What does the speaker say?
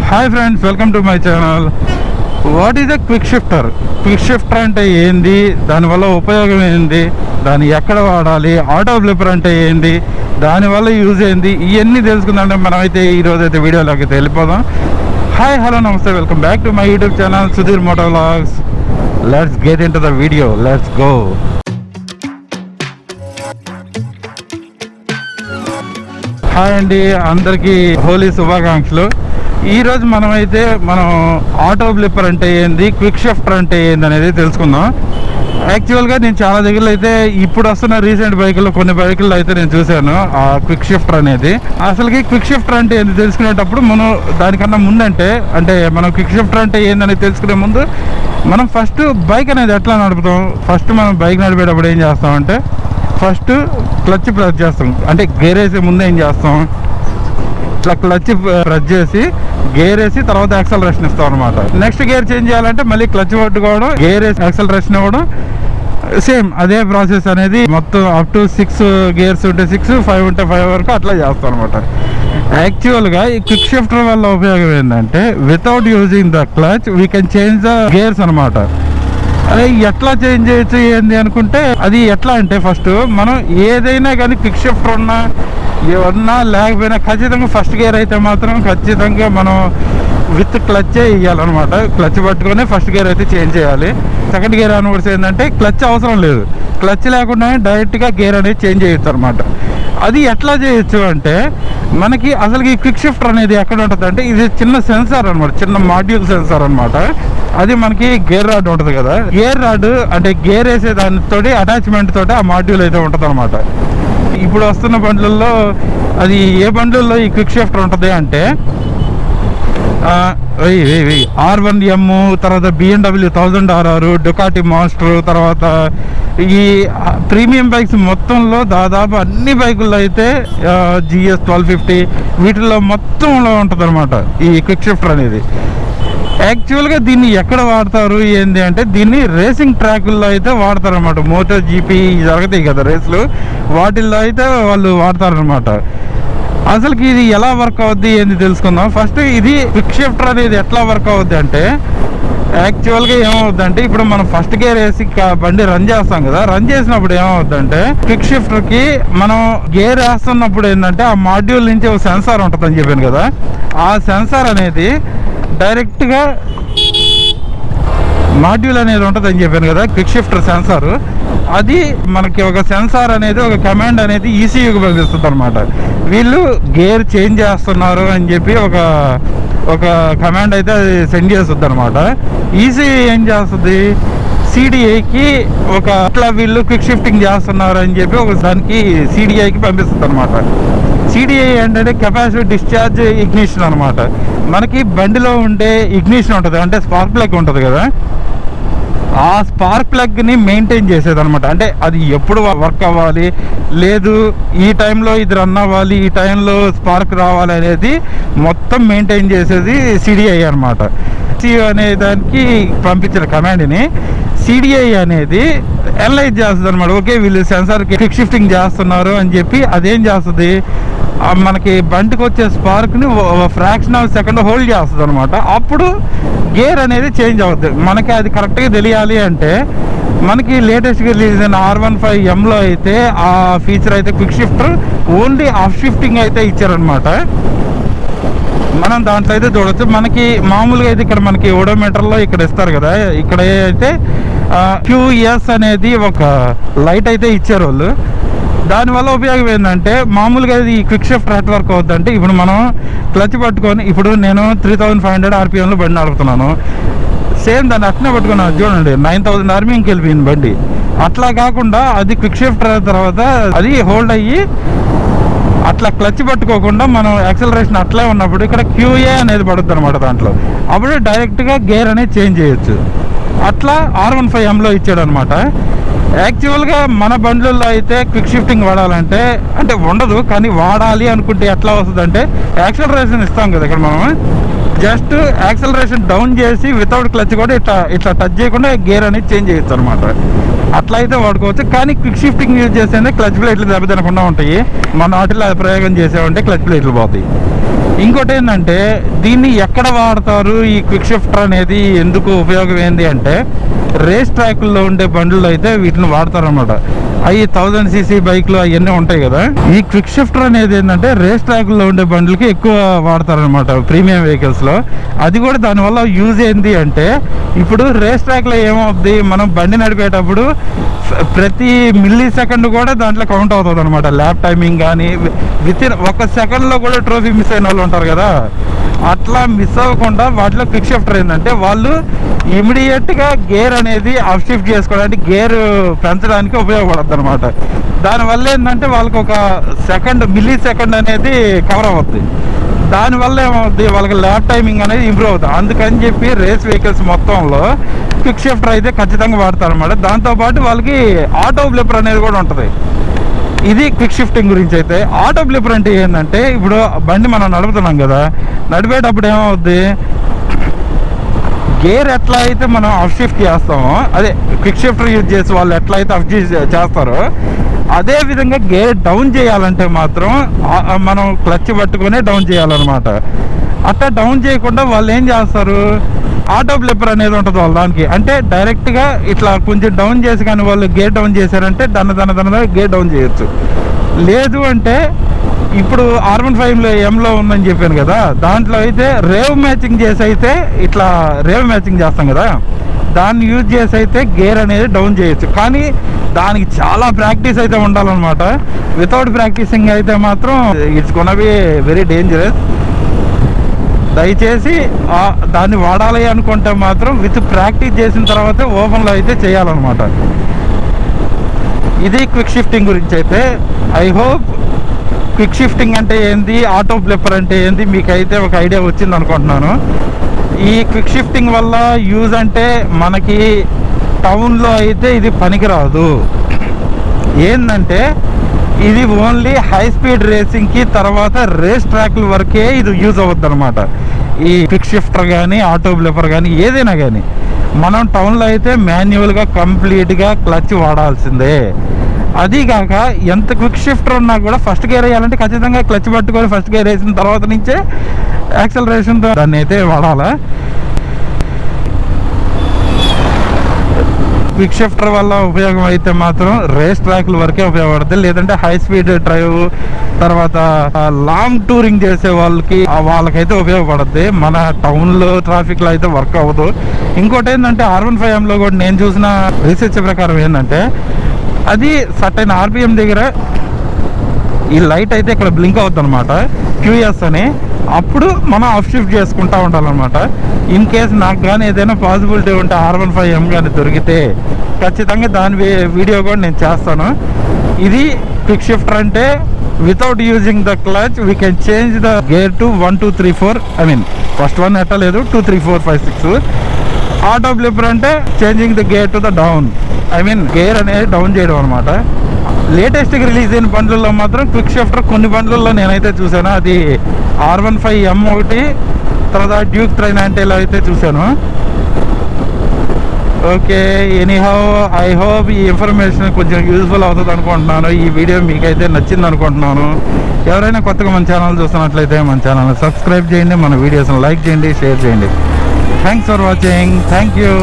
Hi friends, welcome to my channel. What is a quick shifter? Quick shifter అంటే ఏంది, దానివల్ల ఉపయోగం ఏంది, దాన్ని ఎక్కడ వాడాలి, ఆటో ఫ్లిప్పర్ అంటే ఏంది, దానివల్ల యూజ్ ఏంది, ఇవన్నీ తెలుసుకుందాం. మనమైతే ఈరోజు అయితే వీడియోలోకి అయితే వెళ్ళిపోదాం. హాయ్, హలో, నమస్తే, welcome back to my YouTube channel Sudheer moto vlogs. Let's get in to the video, let's go. Hi అండి, అందరికీ హోలీ శుభాకాంక్షలు. ఈరోజు మనం ఆటో ఫ్లిప్పర్ అంటే ఏంది, క్విక్ షిఫ్టర్ అంటే ఏంది అనేది తెలుసుకుందాం. యాక్చువల్గా నేను చాలా దగ్గరలో అయితే ఇప్పుడు వస్తున్న రీసెంట్ బైకుల్లో కొన్ని బైకుల్లో అయితే నేను చూశాను ఆ క్విక్ షిఫ్టర్ అనేది. అసలుకి క్విక్ షిఫ్టర్ అంటే ఏంది తెలుసుకునేటప్పుడు మనం దానికన్నా ముందంటే మనం క్విక్ షిఫ్టర్ అంటే ఏందనేది తెలుసుకునే ముందు మనం ఫస్ట్ బైక్ అనేది ఎట్లా నడుపుతాం. ఫస్ట్ మనం బైక్ నడిపేటప్పుడు ఏం చేస్తామంటే ఫస్ట్ క్లచ్ ప్రెస్ చేస్తాం. అంటే గేర్ వేసే ముందు ఏం చేస్తాం, ఇట్లా క్లచ్ ప్రెస్ చేసి గేర్ వేసి తర్వాత యాక్సలరేషన్ ఇస్తాం అనమాట. నెక్స్ట్ గేర్ చేంజ్ చేయాలంటే మళ్ళీ క్లచ్ పట్టుకోవడం, గేర్ వేసి యాక్సలరేషన్ ఇవ్వడం, సేమ్ అదే ప్రాసెస్ అనేది మొత్తం అప్ టు 6 గేర్స్ ఉంటే 6, 5 ఉంటే 5 వరకు అట్లా చేస్తాం అనమాట. యాక్చువల్గా ఈ క్విక్ షిఫ్టర్ వల్ల ఉపయోగం ఏంటంటే without using the clutch we can change the gears అనమాట. అదే ఎట్లా చేంజ్ చేయొచ్చు ఏంది అనుకుంటే, అది ఎట్లా అంటే ఫస్ట్ మనం ఏదైనా కానీ క్విక్ షిఫ్టర్ ఉన్నా ఏమన్నా లేకపోయినా ఖచ్చితంగా ఫస్ట్ గేర్ అయితే మాత్రం ఖచ్చితంగా మనం విత్ క్లచ్చే ఇవ్వాలన్నమాట. క్లచ్ పట్టుకొని ఫస్ట్ గేర్ అయితే చేంజ్ చేయాలి. సెకండ్ గేర్ అనవర్స్ ఏంటంటే క్లచ్ అవసరం లేదు, క్లచ్ లేకుండా డైరెక్ట్గా గేర్ అనేది చేంజ్ చేయొచ్చు అనమాట. అది ఎట్లా చేయొచ్చు అంటే మనకి అసలు ఈ క్విక్ షిఫ్టర్ అనేది ఎక్కడ ఉంటుంది అంటే ఇది చిన్న సెన్సార్ అనమాట, చిన్న మాడ్యూల్ సెన్సార్ అనమాట. అది మనకి గేర్ రాడ్ ఉంటుంది కదా, గేర్ రాడ్ అంటే గేర్ వేసే దానితో అటాచ్మెంట్ తోటి ఆ మాడ్యూల్ అయితే ఉంటుంది అనమాట. ఇప్పుడు వస్తున్న బండ్లలో అది ఏ బండ్లలో ఈ క్విక్ షిఫ్టర్ ఉంటుంది అంటే R1M, తర్వాత BMW 1000RR, డుకాటి మాస్టర్, తర్వాత ఈ ప్రీమియం బైక్స్ మొత్తంలో దాదాపు అన్ని బైకుల్లో అయితే GS 1250 వీటిల్లో మొత్తంలో ఉంటుంది అనమాట ఈ క్విక్ షిఫ్టర్ అనేది. యాక్చువల్గా దీన్ని ఎక్కడ వాడతారు ఏంది అంటే దీన్ని రేసింగ్ ట్రాకుల్లో అయితే వాడతారు అనమాట. మోటో జీపీ జరుగుతాయి కదా రేసులు, వాటిల్లో అయితే వాళ్ళు వాడతారనమాట. అసలుకి ఇది ఎలా వర్క్ అవుద్ది ఏంది తెలుసుకుందాం. ఫస్ట్ ఇది క్విక్ షిఫ్టర్ అనేది ఎట్లా వర్క్ అవుద్ది అంటే యాక్చువల్గా ఏమవుద్దంటే ఇప్పుడు మనం ఫస్ట్ గేర్ వేసి బండి రన్ చేస్తాం కదా, రన్ చేసినప్పుడు ఏమవుద్దంటే క్విక్ షిఫ్టర్కి మనం గేర్ వేస్తున్నప్పుడు ఏంటంటే ఆ మాడ్యూల్ నుంచి ఒక సెన్సార్ ఉంటుందని చెప్పాను కదా, ఆ సెన్సార్ అనేది డైరెక్ట్గా మాడ్యూల్ అనేది ఉంటుందని చెప్పాను కదా, క్విక్ షిఫ్టర్ సెన్సార్. అది మనకి ఒక సెన్సార్ అనేది ఒక కమాండ్ అనేది ఈసీయూకి పంపిస్తుంది అనమాట. వీళ్ళు గేర్ చేంజ్ చేస్తున్నారు అని చెప్పి ఒక కమాండ్ అయితే అది సెండ్ చేస్తుంది అనమాట. ఈసీయూ ఏం చేస్తుంది, సిడిఐకి అట్లా వీళ్ళు క్విక్ షిఫ్టింగ్ చేస్తున్నారు అని చెప్పి ఒక దానికి సిడిఐకి పంపిస్తుంది అనమాట. సిడిఐ అంటే కెపాసిటీ డిశ్చార్జ్ ఇగ్నిషన్ అనమాట. మనకి బండిలో ఉండే ఇగ్నిషన్ ఉంటుంది అంటే స్పార్క్ ప్లగ్ ఉంటుంది కదా, ఆ స్పార్క్ ప్లగ్ని మెయింటైన్ చేసేది అనమాట. అంటే అది ఎప్పుడు వర్క్ అవ్వాలి, లేదు ఈ టైంలో ఇది రన్ అవ్వాలి, ఈ టైంలో స్పార్క్ రావాలి అనేది మొత్తం మెయింటైన్ చేసేది సిడిఐ అనమాట. సిడిఐ అనే దానికి పంపించిన కమాండ్ని సిడిఐ అనేది అనలైజ్ చేస్తుంది అనమాట. ఓకే, వీళ్ళు సెన్సార్కి క్విక్ షిఫ్టింగ్ చేస్తున్నారు అని చెప్పి అదేం చేస్తుంది, మనకి బండికి వచ్చే స్పార్క్ని ఫ్రాక్షన్ ఆఫ్ సెకండ్ హోల్డ్ చేస్తుంది అనమాట. అప్పుడు గేర్ అనేది చేంజ్ అవుతుంది. మనకి అది కరెక్ట్గా తెలియాలి అంటే మనకి లేటెస్ట్గా రిలీజ్ అయిన R15Mలో అయితే ఆ ఫీచర్ అయితే quick shifter only of shifting అయితే ఇచ్చారనమాట. మనం దాంట్లో అయితే చూడవచ్చు. మనకి మామూలుగా అయితే ఇక్కడ మనకి ఓడోమీటర్లో ఇక్కడ ఇస్తారు కదా, ఇక్కడ అయితే QS అనేది ఒక లైట్ అయితే ఇచ్చారు వాళ్ళు. దానివల్ల ఉపయోగం ఏంటంటే మామూలుగా ఈ క్విక్ షిఫ్టర్ ఎట్ వర్క్ అవుతుందంటే ఇప్పుడు మనం క్లచ్ పట్టుకొని ఇప్పుడు నేను 3500 RPMలో బండి నడుపుతున్నాను, సేమ్ దాన్ని అట్నే పట్టుకున్నాను చూడండి 9000 RPMకి వెళ్ళిపోయింది బండి. అట్లా కాకుండా అది క్విక్ షిఫ్టర్ అయిన తర్వాత అది హోల్డ్ అయ్యి అట్లా క్లచ్ పట్టుకోకుండా మనం యాక్సలరేషన్ అట్లే ఉన్నప్పుడు ఇక్కడ QA అనేది పడుతుంది అనమాట. దాంట్లో అప్పుడు డైరెక్ట్గా గేర్ అనేది చేంజ్ చేయొచ్చు. అట్లా R15Mలో ఇచ్చాడు అనమాట. యాక్చువల్గా మన బండ్లలో అయితే క్విక్ షిఫ్టింగ్ వాడాలంటే అంటే ఉండదు, కానీ వాడాలి అనుకుంటే ఎట్లా వస్తుంది అంటే యాక్సలరేషన్ ఇస్తాం కదా, ఇక్కడ మనం జస్ట్ యాక్సలరేషన్ డౌన్ చేసి వితౌట్ క్లచ్ కూడా ఇట్లా టచ్ చేయకుండా గేర్ అనేది చేంజ్ చేయొచ్చు అనమాట. అట్లా అయితే వాడుకోవచ్చు. కానీ క్విక్ షిఫ్టింగ్ యూజ్ చేస్తే క్లచ్ ప్లేట్లు దెబ్బతినకుండా ఉంటాయి. మన వాటిలో ప్రయోగం చేసామంటే క్లచ్ ప్లేట్లు పోతాయి. ఇంకోటి ఏంటంటే దీన్ని ఎక్కడ వాడతారు, ఈ క్విక్ షిఫ్టర్ అనేది ఎందుకు ఉపయోగం ఏంటి అంటే రేస్ ట్రాక్ల్లో ఉండే బండ్లు అయితే వీటిని వాడతారనమాట. అవి 1000cc బైక్లు అవన్నీ ఉంటాయి కదా. ఈ క్విక్ షిఫ్టర్ అనేది ఏంటంటే రేస్ ట్రాక్ల్లో ఉండే బండ్లకి ఎక్కువ వాడతారనమాట, ప్రీమియం వెహికల్స్లో. అది కూడా దానివల్ల యూజ్ ఏంటి అంటే ఇప్పుడు రేస్ ట్రాక్లో ఏమవుద్ది, మనం బండి నడిపేటప్పుడు ప్రతి మిల్లీ సెకండ్ కూడా దాంట్లో కౌంట్ అవుతుంది అనమాట. ల్యాప్ టైమింగ్ కానీ విత్ ఇన్ 1 సెకండ్లో కూడా ట్రోఫీ మిస్ అయిన వాళ్ళు ఉంటారు కదా. అట్లా మిస్ అవ్వకుండా వాటిలో క్విక్ షిఫ్టర్ ఏంటంటే వాళ్ళు ఇమీడియట్గా గేర్ అనేది అప్ షిఫ్ట్ చేసుకోవడానికి, గేర్ పెంచడానికి ఉపయోగపడుతుంది అనమాట. దానివల్ల ఏంటంటే వాళ్ళకి 1 మిల్లీ సెకండ్ అనేది కవర్ అవుతుంది. దానివల్ల ఏమవుద్ది, వాళ్ళకి ల్యాప్ టైమింగ్ అనేది ఇంప్రూవ్ అవుతుంది. అందుకని చెప్పి రేస్ వెహికల్స్ మొత్తంలో క్విక్ షిఫ్టర్ అయితే ఖచ్చితంగా వాడతారనమాట. దాంతోపాటు వాళ్ళకి ఆటో బ్లిప్పర్ అనేది కూడా ఉంటుంది. ఇది క్విక్ షిఫ్టింగ్ గురించి. అయితే ఆటో బ్లిప్పర్ అంటే ఏంటంటే ఇప్పుడు బండి మనం నడుపుతున్నాం కదా, నడిపేటప్పుడు ఏమవుద్ది, గేర్ ఎట్లా అయితే మనం అప్ షిఫ్ట్ చేస్తామో, అదే క్విక్ షిఫ్టర్ యూజ్ చేసి వాళ్ళు ఎట్లా అయితే అప్ చేస్తారో అదే విధంగా గేర్ డౌన్ చేయాలంటే మాత్రం మనం క్లచ్ పట్టుకునే డౌన్ చేయాలన్నమాట. అట్లా డౌన్ చేయకుండా వాళ్ళు ఏం చేస్తారు, ఆటో బ్లిప్పర్ అనేది ఉంటుంది వాళ్ళ దానికి. అంటే డైరెక్ట్గా ఇట్లా కొంచెం డౌన్ చేసి కానీ వాళ్ళు గేర్ డౌన్ చేశారంటే దన్న గేర్ డౌన్ చేయొచ్చు. లేదు అంటే ఇప్పుడు R15లో ఎంలో ఉందని చెప్పాను కదా, దాంట్లో అయితే రేవ్ మ్యాచింగ్ చేసి అయితే ఇట్లా రేవ్ మ్యాచింగ్ చేస్తాం కదా, దాన్ని యూజ్ చేసి అయితే గేర్ అనేది డౌన్ చేయొచ్చు. కానీ దానికి చాలా ప్రాక్టీస్ అయితే ఉండాలన్నమాట. వితౌట్ ప్రాక్టీసింగ్ అయితే మాత్రం it's gonna be very dangerous. దయచేసి దాన్ని వాడాలి అనుకుంటే మాత్రం విత్ ప్రాక్టీస్ చేసిన తర్వాత ఓపెన్లో అయితే చేయాలన్నమాట. ఇది క్విక్ షిఫ్టింగ్ గురించి. అయితే ఐ హోప్ క్విక్ షిఫ్టింగ్ అంటే ఏంది, ఆటో బ్లిప్పర్ అంటే ఏంది మీకైతే ఒక ఐడియా వచ్చింది అనుకుంటున్నాను. ఈ క్విక్ షిఫ్టింగ్ వల్ల యూజ్ అంటే మనకి టౌన్లో అయితే ఇది పనికిరాదు. ఏంటంటే ఇది ఓన్లీ హై స్పీడ్ రేసింగ్కి, తర్వాత రేస్ ట్రాక్ల వరకే ఇది యూజ్ అవుద్ది అనమాట. ఈ క్విక్ షిఫ్టర్ కానీ ఆటో బ్లిప్పర్ కానీ ఏదైనా కానీ మనం టౌన్లో అయితే మాన్యువల్గా కంప్లీట్గా క్లచ్ వాడాల్సిందే. అది కాక ఎంత క్విక్ షిఫ్టర్ ఉన్నా కూడా ఫస్ట్ గేర్ వేయాలంటే ఖచ్చితంగా క్లచ్ పట్టుకొని ఫస్ట్ గేర్ వేసిన తర్వాత నుంచే యాక్సలరేషన్తో దాన్ని అయితే వాడాలా. క్విక్ షిఫ్టర్ వల్ల ఉపయోగం అయితే మాత్రం రేస్ ట్రాక్ల వరకే ఉపయోగపడుతుంది. లేదంటే హై స్పీడ్ డ్రైవ్, తర్వాత లాంగ్ టూరింగ్ చేసే వాళ్ళకైతే ఉపయోగపడుతుంది. మన టౌన్లో ట్రాఫిక్లో అయితే వర్క్ అవ్వదు. ఇంకోటి ఏంటంటే R15లో కూడా నేను చూసిన రీసెర్చ్ ప్రకారం ఏంటంటే అది సర్టైన్ RPM దగ్గర ఈ లైట్ అయితే ఇక్కడ బ్లింక్ అవుతుంది అనమాట, QS అని. అప్పుడు మనం ఆఫ్ షిఫ్ట్ చేసుకుంటూ ఉండాలన్నమాట. ఇన్ కేస్ నాకు కానీ ఏదైనా పాసిబిలిటీ ఉంటే R15M కానీ దొరికితే ఖచ్చితంగా దాని వీడియో కూడా నేను చేస్తాను. ఇది క్విక్ షిఫ్టర్ అంటే without using the clutch we can change the gear to 1 2 3 4. I mean first 1 ఎట్టలేదు, 2 3 4 5 6. ఆటో బ్లిప్పర్ అంటే changing the gear to the down, I mean gear అనేది డౌన్ చేయడం అనమాట. లేటెస్ట్గా రిలీజ్ అయిన బండ్లలో మాత్రం క్విక్ షిఫ్టర్ కొన్ని బండ్లలో నేనైతే చూసాను. అది R15M ఒకటి, తర్వాత డ్యూక్ 390లో అయితే చూశాను. ఓకే, ఎనీహౌ ఐ హోప్ ఈ ఇన్ఫర్మేషన్ కొంచెం యూజ్ఫుల్ అవుతుంది అనుకుంటున్నాను. ఈ వీడియో మీకైతే నచ్చింది అనుకుంటున్నాను. ఎవరైనా కొత్తగా మన ఛానల్ చూస్తున్నట్లయితే మన ఛానల్ని సబ్స్క్రైబ్ చేయండి, మన వీడియోస్ని లైక్ చేయండి, షేర్ చేయండి. Thanks for watching. Thank you.